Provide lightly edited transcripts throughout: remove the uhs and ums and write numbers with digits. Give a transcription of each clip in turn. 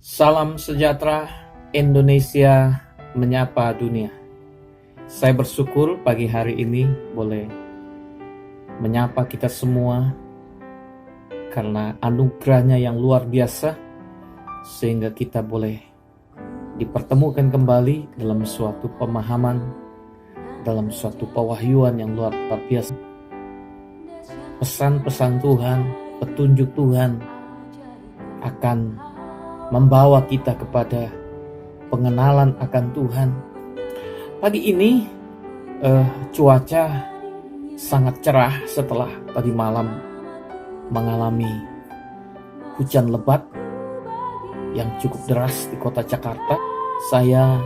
Salam sejahtera, Indonesia menyapa dunia. Saya bersyukur pagi hari ini boleh menyapa kita semua karena anugerahnya yang luar biasa sehingga kita boleh dipertemukan kembali dalam suatu pemahaman, dalam suatu pewahyuan yang luar biasa. Pesan-pesan Tuhan, petunjuk Tuhan akan membawa kita kepada pengenalan akan Tuhan. Pagi ini cuaca sangat cerah setelah tadi malam mengalami hujan lebat yang cukup deras di kota Jakarta. Saya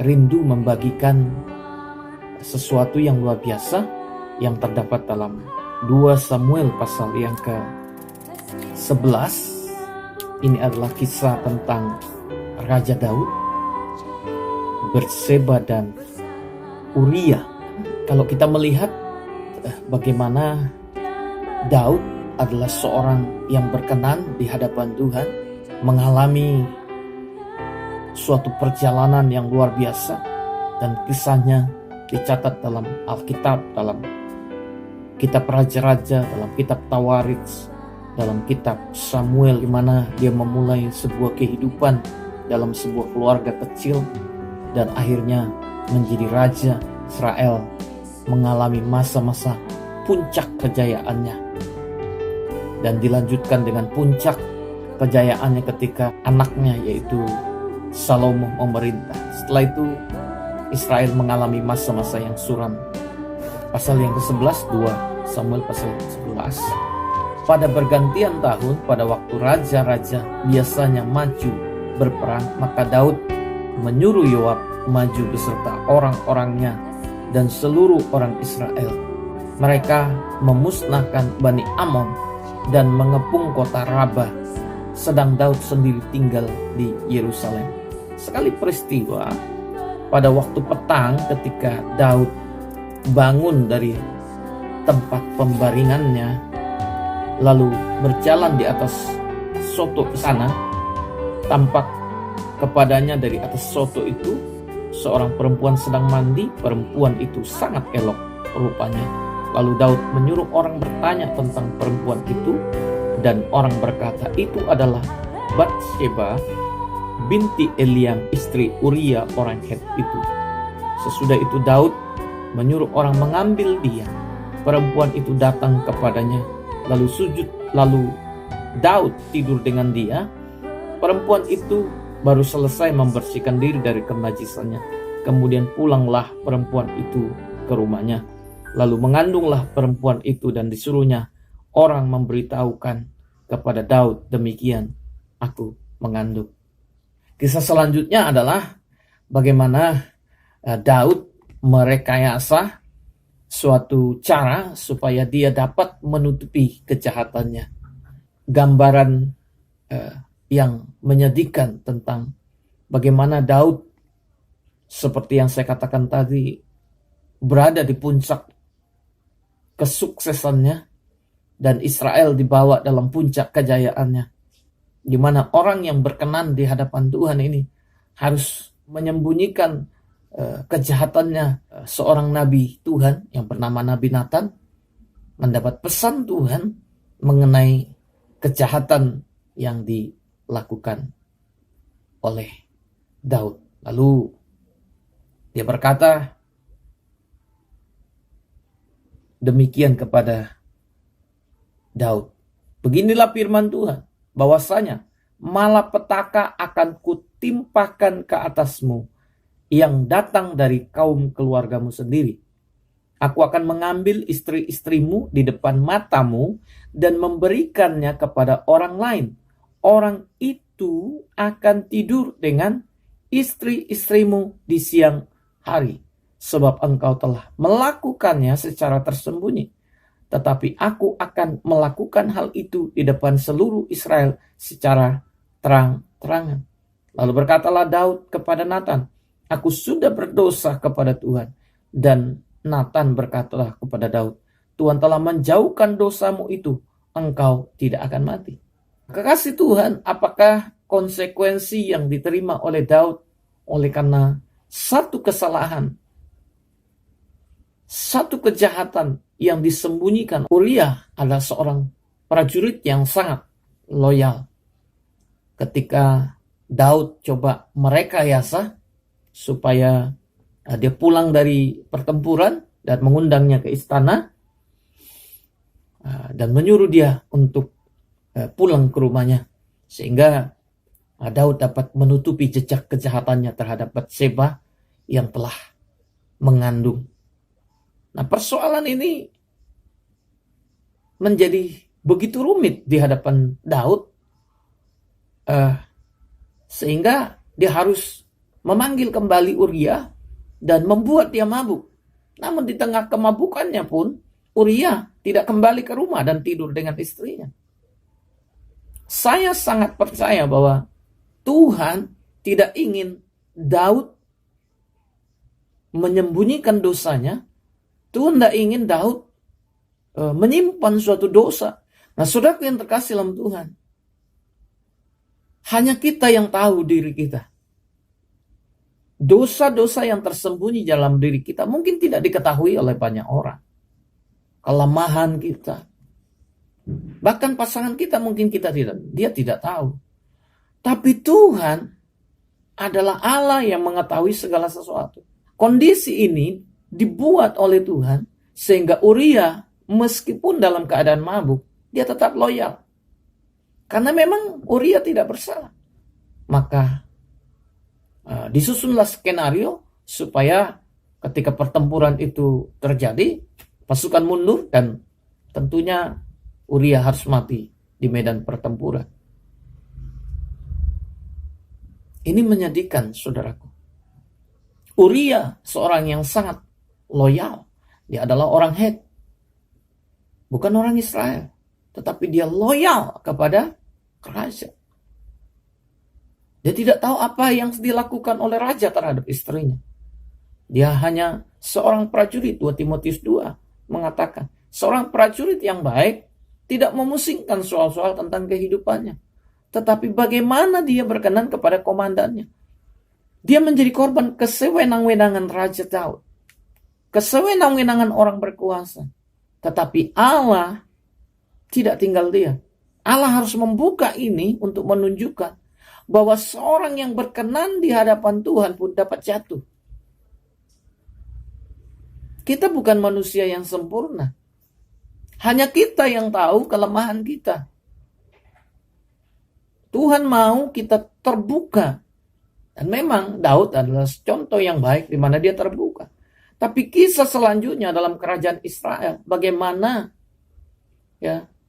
rindu membagikan sesuatu yang luar biasa yang terdapat dalam 2 Samuel pasal yang ke-11. Ini adalah kisah tentang Raja Daud, Batseba dan Uria. Kalau kita melihat bagaimana Daud adalah seorang yang berkenan di hadapan Tuhan, mengalami suatu perjalanan yang luar biasa, dan kisahnya dicatat dalam Alkitab, dalam kitab Raja-Raja, dalam kitab Tawarikh, dalam kitab Samuel, di mana dia memulai sebuah kehidupan dalam sebuah keluarga kecil dan akhirnya menjadi raja Israel, mengalami masa-masa puncak kejayaannya, dan dilanjutkan dengan puncak kejayaannya ketika anaknya yaitu Salomo memerintah. Setelah itu Israel mengalami masa-masa yang suram. Pasal yang ke-11, 2 Samuel pasal 11. Pada pergantian tahun, pada waktu raja-raja biasanya maju berperang, maka Daud menyuruh Yoab maju beserta orang-orangnya dan seluruh orang Israel. Mereka memusnahkan Bani Amon dan mengepung kota Rabah, sedang Daud sendiri tinggal di Yerusalem. Sekali peristiwa, pada waktu petang ketika Daud bangun dari tempat pembaringannya, lalu berjalan di atas soto ke sana, tampak kepadanya dari atas soto itu seorang perempuan sedang mandi. Perempuan itu sangat elok rupanya. Lalu Daud menyuruh orang bertanya tentang perempuan itu, dan orang berkata, itu adalah Batseba binti Eliam, istri Uria orang Het itu. Sesudah itu Daud menyuruh orang mengambil dia. Perempuan itu datang kepadanya, lalu sujud, lalu Daud tidur dengan dia. Perempuan itu baru selesai membersihkan diri dari kenajisannya. Kemudian pulanglah perempuan itu ke rumahnya. Lalu mengandunglah perempuan itu dan disuruhnya orang memberitahukan kepada Daud, demikian aku mengandung. Kisah selanjutnya adalah bagaimana Daud merekayasa suatu cara supaya dia dapat menutupi kejahatannya. Gambaran yang menyedihkan tentang bagaimana Daud, seperti yang saya katakan tadi, berada di puncak kesuksesannya, dan Israel dibawa dalam puncak kejayaannya, di mana orang yang berkenan di hadapan Tuhan ini harus menyembunyikan kejahatannya. Seorang nabi Tuhan yang bernama Nabi Nathan mendapat pesan Tuhan mengenai kejahatan yang dilakukan oleh Daud. Lalu dia berkata demikian kepada Daud, beginilah firman Tuhan, bahwasanya malapetaka akan kutimpakan ke atasmu yang datang dari kaum keluargamu sendiri. Aku akan mengambil istri-istrimu di depan matamu dan memberikannya kepada orang lain. Orang itu akan tidur dengan istri-istrimu di siang hari, sebab engkau telah melakukannya secara tersembunyi. Tetapi aku akan melakukan hal itu di depan seluruh Israel secara terang-terangan. Lalu berkatalah Daud kepada Nathan, aku sudah berdosa kepada Tuhan. Dan Nathan berkatalah kepada Daud, Tuhan telah menjauhkan dosamu itu, engkau tidak akan mati. Kekasih Tuhan, apakah konsekuensi yang diterima oleh Daud oleh karena satu kesalahan, satu kejahatan yang disembunyikan. Uria adalah seorang prajurit yang sangat loyal. Ketika Daud coba merekayasa supaya dia pulang dari pertempuran dan mengundangnya ke istana dan menyuruh dia untuk pulang ke rumahnya, sehingga Daud dapat menutupi jejak kejahatannya terhadap Batseba yang telah mengandung. Nah, persoalan ini menjadi begitu rumit di hadapan Daud, sehingga dia harus memanggil kembali Uria dan membuat dia mabuk. Namun di tengah kemabukannya pun, Uria tidak kembali ke rumah dan tidur dengan istrinya. Saya sangat percaya bahwa Tuhan tidak ingin Daud menyembunyikan dosanya. Tuhan tidak ingin Daud menyimpan suatu dosa. Nah, saudara yang terkasih dalam Tuhan, hanya kita yang tahu diri kita. Dosa-dosa yang tersembunyi dalam diri kita mungkin tidak diketahui oleh banyak orang. Kelemahan kita, bahkan pasangan kita mungkin dia tidak tahu. Tapi Tuhan adalah Allah yang mengetahui segala sesuatu. Kondisi ini dibuat oleh Tuhan sehingga Uria meskipun dalam keadaan mabuk, dia tetap loyal. Karena memang Uria tidak bersalah. Maka disusunlah skenario supaya ketika pertempuran itu terjadi, pasukan mundur dan tentunya Uria harus mati di medan pertempuran. Ini menyedihkan, saudaraku. Uria seorang yang sangat loyal. Dia adalah orang Het, bukan orang Israel, tetapi dia loyal kepada raja. Dia tidak tahu apa yang dilakukan oleh raja terhadap istrinya. Dia hanya seorang prajurit. 2 Timotius 2 mengatakan, seorang prajurit yang baik tidak memusingkan soal-soal tentang kehidupannya, tetapi bagaimana dia berkenan kepada komandannya. Dia menjadi korban kesewenang-wenangan Raja Daud, kesewenang-wenangan orang berkuasa. Tetapi Allah tidak tinggal diam. Allah harus membuka ini untuk menunjukkan bahwa seorang yang berkenan di hadapan Tuhan pun dapat jatuh. Kita bukan manusia yang sempurna. Hanya kita yang tahu kelemahan kita. Tuhan mau kita terbuka. Dan memang Daud adalah contoh yang baik di mana dia terbuka. Tapi kisah selanjutnya dalam kerajaan Israel, bagaimana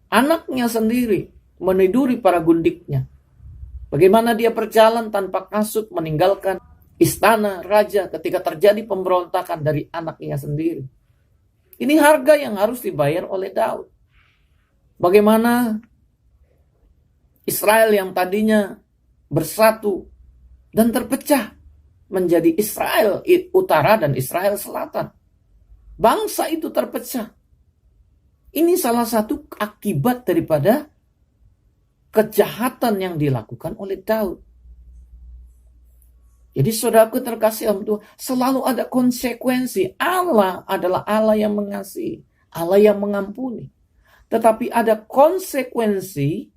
anaknya sendiri meniduri para gundiknya. Bagaimana dia berjalan tanpa kasut meninggalkan istana raja ketika terjadi pemberontakan dari anaknya sendiri. Ini harga yang harus dibayar oleh Daud. Bagaimana Israel yang tadinya bersatu dan terpecah menjadi Israel Utara dan Israel Selatan. Bangsa itu terpecah. Ini salah satu akibat daripada kejahatan yang dilakukan oleh Daud. Jadi saudaraku terkasih dalam Tuhan, selalu ada konsekuensi. Allah adalah Allah yang mengasihi, Allah yang mengampuni. Tetapi ada konsekuensi,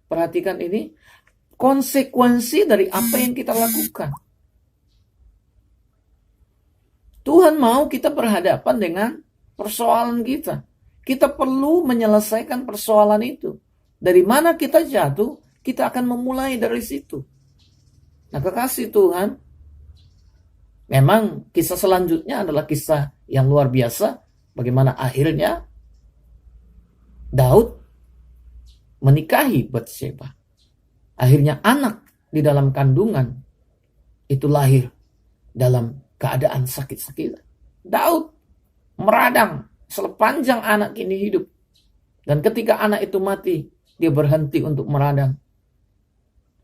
perhatikan ini, konsekuensi dari apa yang kita lakukan. Tuhan mau kita berhadapan dengan persoalan kita. Kita perlu menyelesaikan persoalan itu. Dari mana kita jatuh, kita akan memulai dari situ. Nah, kekasih Tuhan, memang kisah selanjutnya adalah kisah yang luar biasa. Bagaimana akhirnya Daud menikahi Batseba. Akhirnya anak di dalam kandungan itu lahir dalam keadaan sakit-sakitan. Daud meradang sepanjang anak ini hidup. Dan ketika anak itu mati, dia berhenti untuk meradang.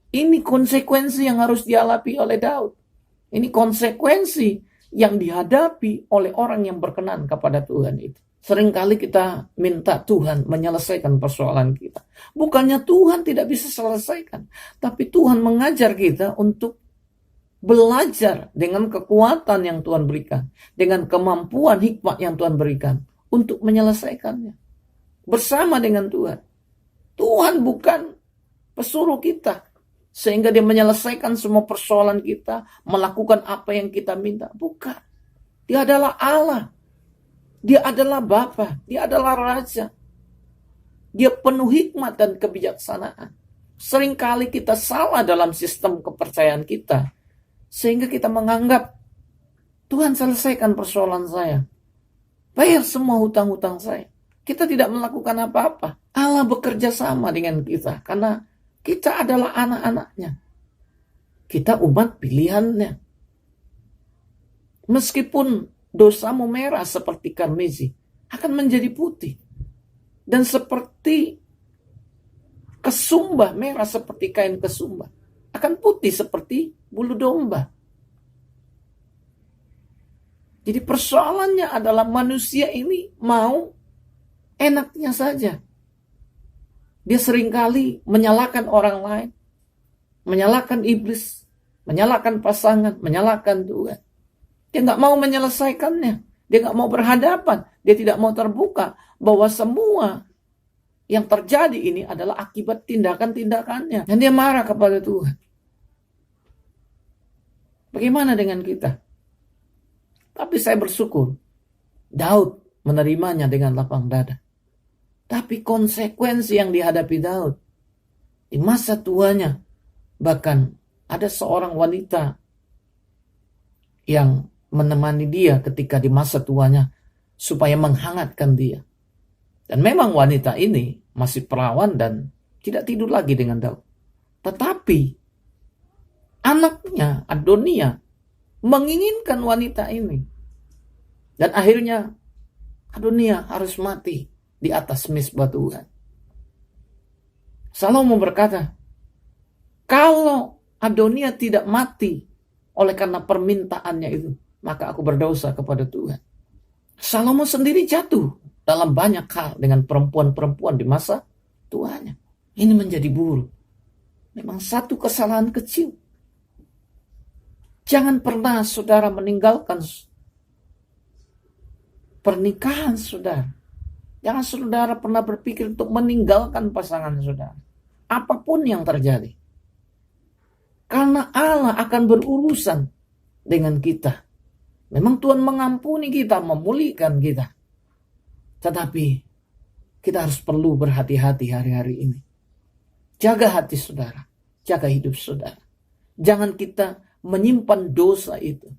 Ini konsekuensi yang harus dialami oleh Daud. Ini konsekuensi yang dihadapi oleh orang yang berkenan kepada Tuhan itu. Seringkali kita minta Tuhan menyelesaikan persoalan kita. Bukannya Tuhan tidak bisa selesaikan, tapi Tuhan mengajar kita untuk belajar dengan kekuatan yang Tuhan berikan, dengan kemampuan hikmat yang Tuhan berikan untuk menyelesaikannya bersama dengan Tuhan. Tuhan bukan pesuruh kita sehingga dia menyelesaikan semua persoalan kita, melakukan apa yang kita minta. Bukan. Dia adalah Allah. Dia adalah Bapa, dia adalah Raja. Dia penuh hikmat dan kebijaksanaan. Seringkali kita salah dalam sistem kepercayaan kita, sehingga kita menganggap, Tuhan selesaikan persoalan saya. Bayar semua hutang-hutang saya. Kita tidak melakukan apa-apa. Allah bekerja sama dengan kita, karena kita adalah anak-anaknya. Kita umat pilihannya. Meskipun dosamu merah seperti karmesi, akan menjadi putih. Dan seperti kesumba, merah seperti kain kesumba, akan putih seperti bulu domba. Jadi persoalannya adalah manusia ini mau enaknya saja. Dia seringkali menyalahkan orang lain, menyalahkan iblis, menyalahkan pasangan, menyalahkan Tuhan. Dia nggak mau menyelesaikannya. Dia nggak mau berhadapan. Dia tidak mau terbuka bahwa semua yang terjadi ini adalah akibat tindakan-tindakannya. Dan dia marah kepada Tuhan. Bagaimana dengan kita? Tapi saya bersyukur Daud menerimanya dengan lapang dada. Tapi konsekuensi yang dihadapi Daud di masa tuanya, bahkan ada seorang wanita yang menemani dia ketika di masa tuanya supaya menghangatkan dia. Dan memang wanita ini masih perawan dan tidak tidur lagi dengan Daud. Tetapi anaknya Adonia menginginkan wanita ini. Dan akhirnya Adonia harus mati di atas mezbah Tuhan. Salomo berkata, kalau Adonia tidak mati oleh karena permintaannya itu, maka aku berdosa kepada Tuhan. Salomo sendiri jatuh dalam banyak hal dengan perempuan-perempuan di masa tuanya. Ini menjadi buruk. Memang satu kesalahan kecil. Jangan pernah saudara meninggalkan pernikahan saudara. Jangan saudara pernah berpikir untuk meninggalkan pasangan saudara. Apapun yang terjadi. Karena Allah akan berurusan dengan kita. Memang Tuhan mengampuni kita, memulihkan kita. Tetapi kita harus perlu berhati-hati hari-hari ini. Jaga hati saudara. Jaga hidup saudara. Jangan kita menyimpan dosa itu.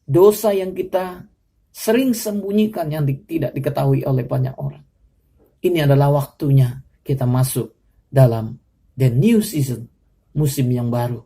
Dosa yang kita sering sembunyikan yang tidak diketahui oleh banyak orang. Ini adalah waktunya kita masuk dalam the new season, musim yang baru.